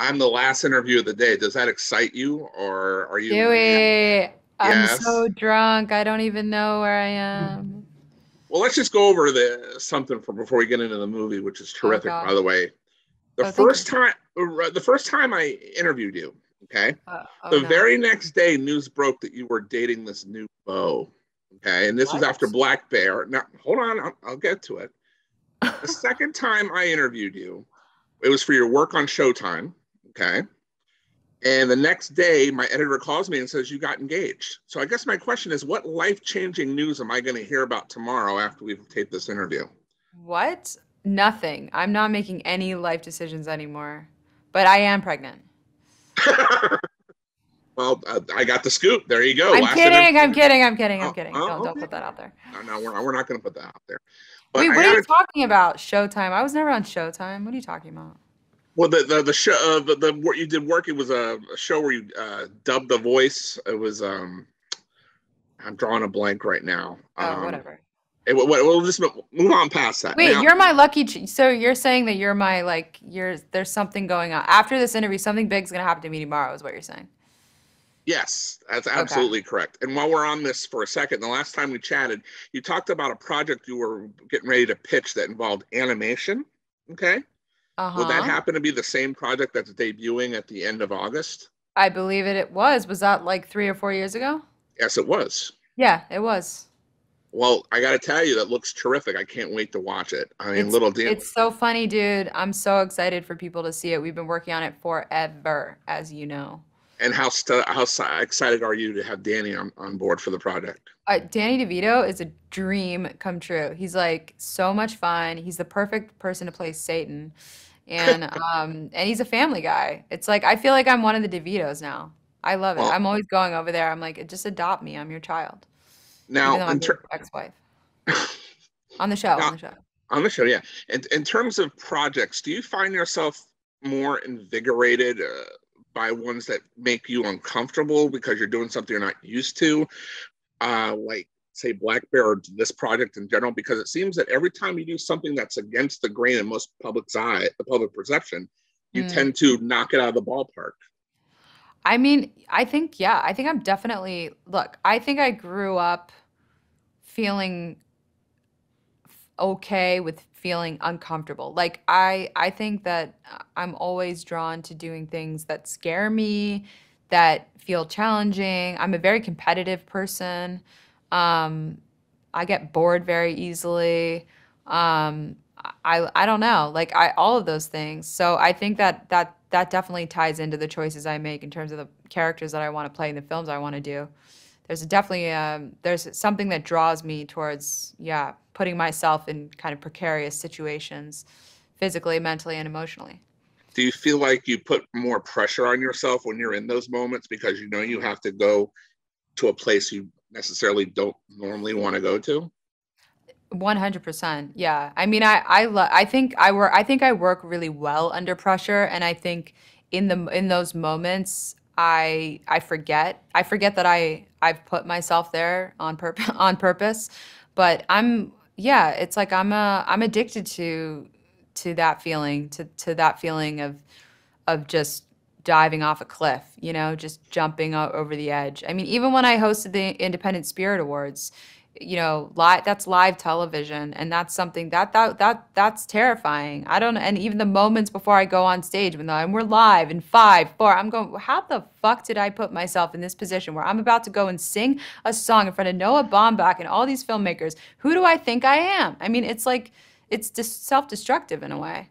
I'm the last interview of the day. Does that excite you, or are you? Dewey, I'm Yes. so drunk. I don't even know where I am. Well, let's just go over the something for before we get into the movie, which is Oh terrific, by God. the way. The Oh, thank first you. time, the first time I interviewed you, okay, Oh the no. very next day, news broke that you were dating this new beau, okay, and this was after What? Black Bear. Now, hold on, I'll get to it. The second time I interviewed you, it was for your work on Showtime, okay. And the next day, my editor calls me and says, you got engaged. So I guess my question is, what life changing news am I going to hear about tomorrow after we've taped this interview? What? Nothing. I'm not making any life decisions anymore. But I am pregnant. Well, I got the scoop. There you go. I'm Last interview. kidding. I'm kidding. I'm kidding. I'm Oh, kidding. oh, Don't okay. put that out there. No, no, we're not going to put that out there. But Wait, I what are got you to. talking about? Showtime. I was never on Showtime. What are you talking about? Well, the show, the what you did work. It was a show where you dubbed the voice. It was. I'm drawing a blank right now. Oh, whatever. We'll just move on past that. Wait, Now, you're my lucky. So you're saying that you're my like you're there's something going on after this interview. Something big's gonna happen to me tomorrow, is what you're saying. yes, that's Okay. absolutely correct. And while we're on this for a second, the last time we chatted, you talked about a project you were getting ready to pitch that involved animation. Okay. Would that Uh-huh. happen to be the same project that's debuting at the end of August? I believe it. It was. Was that like 3 or 4 years ago? Yes, it was. Yeah, it was. Well, I got to tell you, that looks terrific. I can't wait to watch it. I mean, It's little Dan. it's so funny, dude. I'm so excited for people to see it. We've been working on it forever, as you know. And excited are you to have Danny on board for the project? Danny DeVito is a dream come true. He's like so much fun. He's the perfect person to play Satan. And he's a family guy. It's like I feel like I'm one of the DeVitos now. I love it. Well, I'm always going over there. I'm like, just adopt me. I'm your child, even now though I'm your ex-wife. On the show, now on the show. on the show, yeah. And in terms of projects, do you find yourself more invigorated by ones that make you uncomfortable because you're doing something you're not used to? Like say Black Bear or this project in general, because it seems that every time you do something that's against the grain in most public's eye, the public perception, you Hmm. tend to knock it out of the ballpark. I mean, I think, yeah, I think I'm definitely, look, I think I grew up feeling okay with feeling uncomfortable. Like I think that I'm always drawn to doing things that scare me, that feel challenging. I'm a very competitive person. Um, I get bored very easily. I don't know, like I all of those things. So I think that definitely ties into the choices I make in terms of the characters that I want to play in the films I want to do. There's definitely there's something that draws me towards, yeah, putting myself in kind of precarious situations, physically, mentally, and emotionally. Do you feel like you put more pressure on yourself when you're in those moments because you know you have to go to a place you necessarily don't normally want to go to? 100%. Yeah. I mean, I think I work really well under pressure, and I think in those moments I forget that I've put myself there on on purpose. But yeah, it's like I'm addicted to that feeling, to that feeling of just diving off a cliff, you know, just jumping over the edge. I mean, even when I hosted the Independent Spirit Awards, you know, that's live television, and that's something that's terrifying. I don't, and even the moments before I go on stage when we're live in 5, 4, I'm going, how the fuck did I put myself in this position where I'm about to go and sing a song in front of Noah Baumbach and all these filmmakers? Who do I think I am? I mean, it's like it's just self-destructive in a way.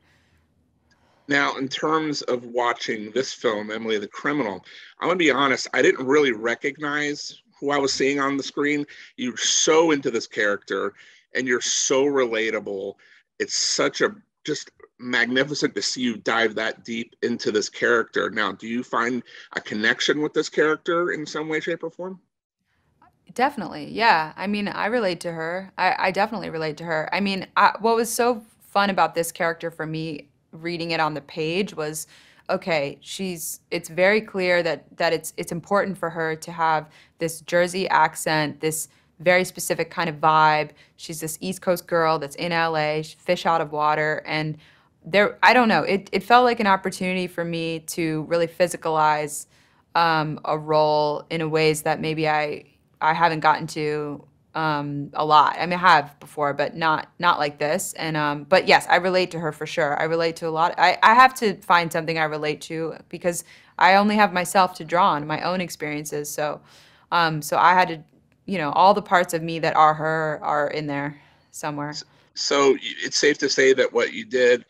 Now, in terms of watching this film, Emily the Criminal, I'm gonna be honest, I didn't really recognize who I was seeing on the screen. You're so into this character and you're so relatable. It's such a just magnificent to see you dive that deep into this character. Now, do you find a connection with this character in some way, shape, or form? Definitely. Yeah. I mean, I relate to her. I definitely relate to her. I mean, what was so fun about this character for me reading it on the page was, okay, it's very clear that it's important for her to have this Jersey accent, this very specific kind of vibe. She's this East Coast girl that's in LA, she's fish out of water, and I don't know, it felt like an opportunity for me to really physicalize a role in a ways that maybe I haven't gotten to a lot. I mean, I have before, but not like this. And but yes, I relate to her for sure. I relate to a lot. I have to find something I relate to because I only have myself to draw on, my own experiences. So I had to, all the parts of me that are her are in there somewhere. So it's safe to say that what you did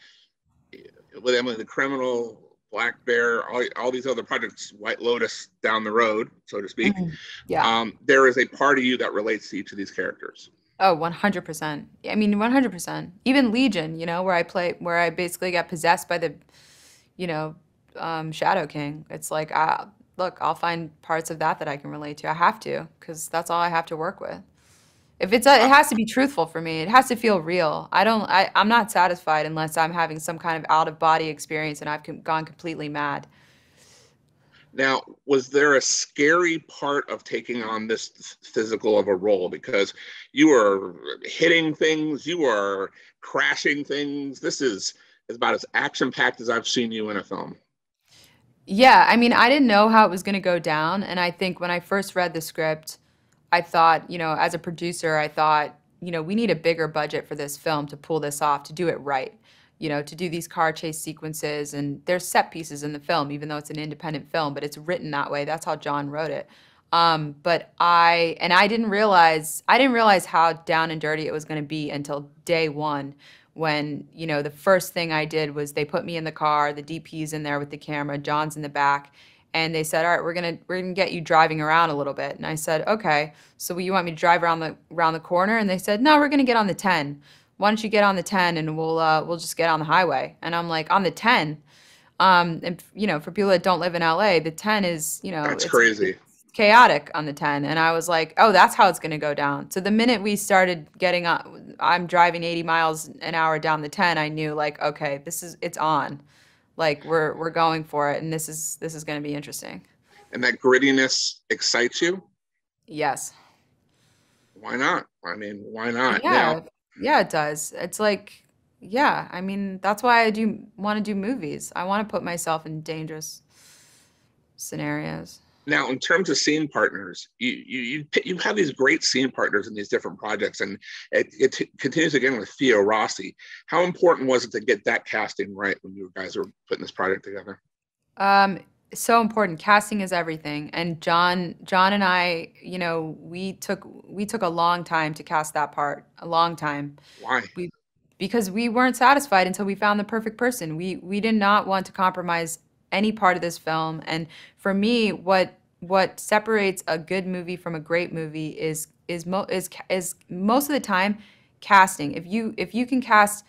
with Emily the Criminal, Black Bear, all these other projects, White Lotus down the road, so to speak, Mhm. Yeah. there is a part of you that relates to each of these characters. Oh, 100%. I mean, 100%. Even Legion, where I basically got possessed by the, you know, Shadow King. It's like, look, I'll find parts of that I can relate to. I have to, because that's all I have to work with. If it Uh, has to be truthful for me. It has to feel real. I'm not satisfied unless I'm having some kind of out of body experience and gone completely mad. Now, was there a scary part of taking on this physical of a role? Because you are hitting things, you are crashing things. This is about as action packed as I've seen you in a film. Yeah, I mean, I didn't know how it was going to go down, and I think when I first read the script, I thought, as a producer, I thought, we need a bigger budget for this film to pull this off, to do it right, to do these car chase sequences, and there's set pieces in the film, even though it's an independent film, but it's written that way. That's how John wrote it. But I didn't realize how down and dirty it was going to be until day one when, the first thing I did was they put me in the car, the DP's in there with the camera, John's in the back, and they said, "All right, we're gonna get you driving around a little bit." And I said, "Okay, so you want me to drive around the corner?" And they said, "No, we're gonna get on the 10. Why don't you get on the 10 and we'll just get on the highway?" And I'm like, "On the 10?" And for people that don't live in LA, the 10 is, That's it's crazy. chaotic on the 10. And I was like, "Oh, that's how it's going to go down." So the minute we started getting on, I'm driving 80 miles an hour down the 10, I knew like, okay, it's on. Like we're going for it and this is going to be interesting. And that grittiness excites you. Yes. Why not? I mean, why not? Now, Yeah. Yeah, it does. It's like, yeah, I mean, that's why I do want to do movies. I want to put myself in dangerous scenarios. now, in terms of scene partners, you have these great scene partners in these different projects, and it continues again with Theo Rossi. How important was it to get that casting right when you guys were putting this project together? Um, so important. Casting is everything. And John and I, we took a long time to cast that part. A long time. Why? We because we weren't satisfied until we found the perfect person. We did not want to compromise any part of this film. And for me, what separates a good movie from a great movie is most of the time casting. If you can cast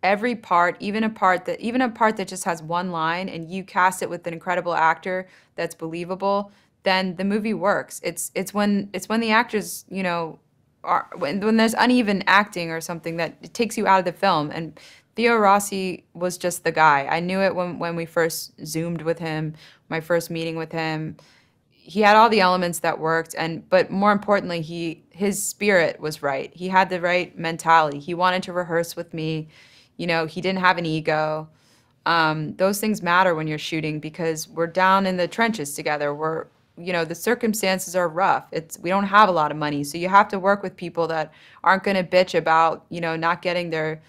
every part, even a part that just has one line, and you cast it with an incredible actor that's believable, then the movie works. It's when the actors, when there's uneven acting or something that it takes you out of the film. And Theo Rossi was just the guy. I knew it when we first zoomed with him, my first meeting with him. He had all the elements that worked, but more importantly, his spirit was right. He had the right mentality. He wanted to rehearse with me. He didn't have an ego. Those things matter when you're shooting because we're down in the trenches together. The circumstances are rough. We don't have a lot of money, so you have to work with people that aren't going to bitch about, not getting their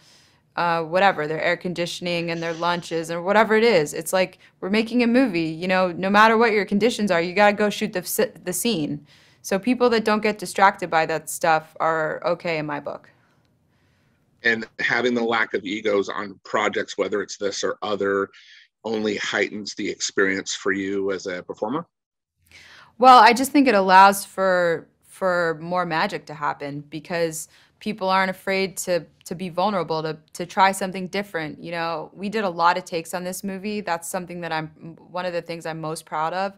whatever, their air conditioning and their lunches or whatever it is. It's like we're making a movie, no matter what your conditions are, you got to go shoot the scene. So people that don't get distracted by that stuff are okay in my book. And having the lack of egos on projects, whether it's this or other, only heightens the experience for you as a performer. Well, I just think it allows for more magic to happen because people aren't afraid to be vulnerable, to try something different. We did a lot of takes on this movie. That's something that I'm one of the things I'm most proud of.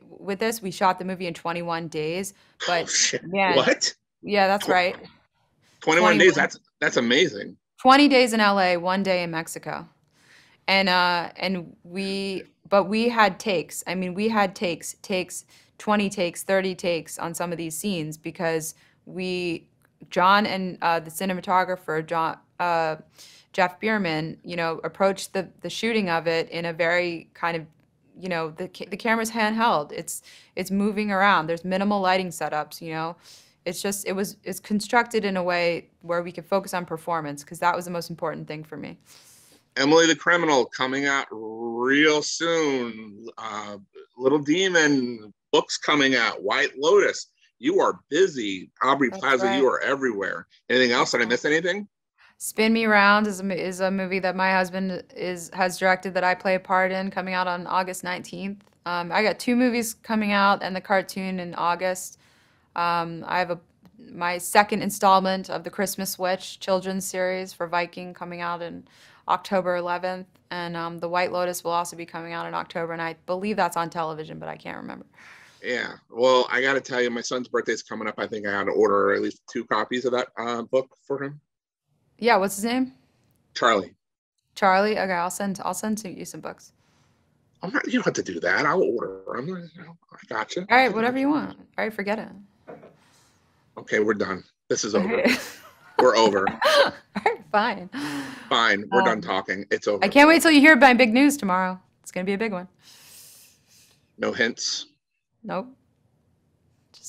With this, we shot the movie in 21 days, Oh but shit! man, What? yeah, that's right. 21 days? 21 That's amazing. 20 days in LA, 1 day in Mexico. But we had takes. I mean, we had takes 20 takes, 30 takes on some of these scenes because John and the cinematographer, Jeff Bierman, you know, approached the shooting of it in a very kind of, you know, the camera's handheld. It's moving around. There's minimal lighting setups, you know. It's just it's constructed in a way where we could focus on performance because that was the most important thing for me. Emily the Criminal coming out real soon. Little Demon books coming out. White Lotus. You are busy. Aubrey That's Plaza, right. you are everywhere. Anything else? Did I miss anything? Spin Me Round is a movie that my husband has directed that I play a part in, coming out on August 19th. I got 2 movies coming out and the cartoon in August. I have my second installment of the Christmas Witch children's series for Viking coming out in October 11th, and The White Lotus will also be coming out in October, and I believe that's on television, but I can't remember. Yeah. Well, I got to tell you, my son's birthday's coming up. I think I got to order at least 2 copies of that book for him. Yeah, what's his name? Charlie. Charlie. Okay, I'll send you some books. I'm not. You don't have to do that. I'll order them. I got you. All right, whatever you want. All right, forget it. Okay, we're done. This is All over. right. We're over. All right, fine. Fine. We're done talking. It's over. I can't wait till you hear my big news tomorrow. It's gonna be a big one. No hints. Nope.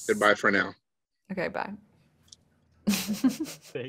Goodbye for now. Okay, bye. Thank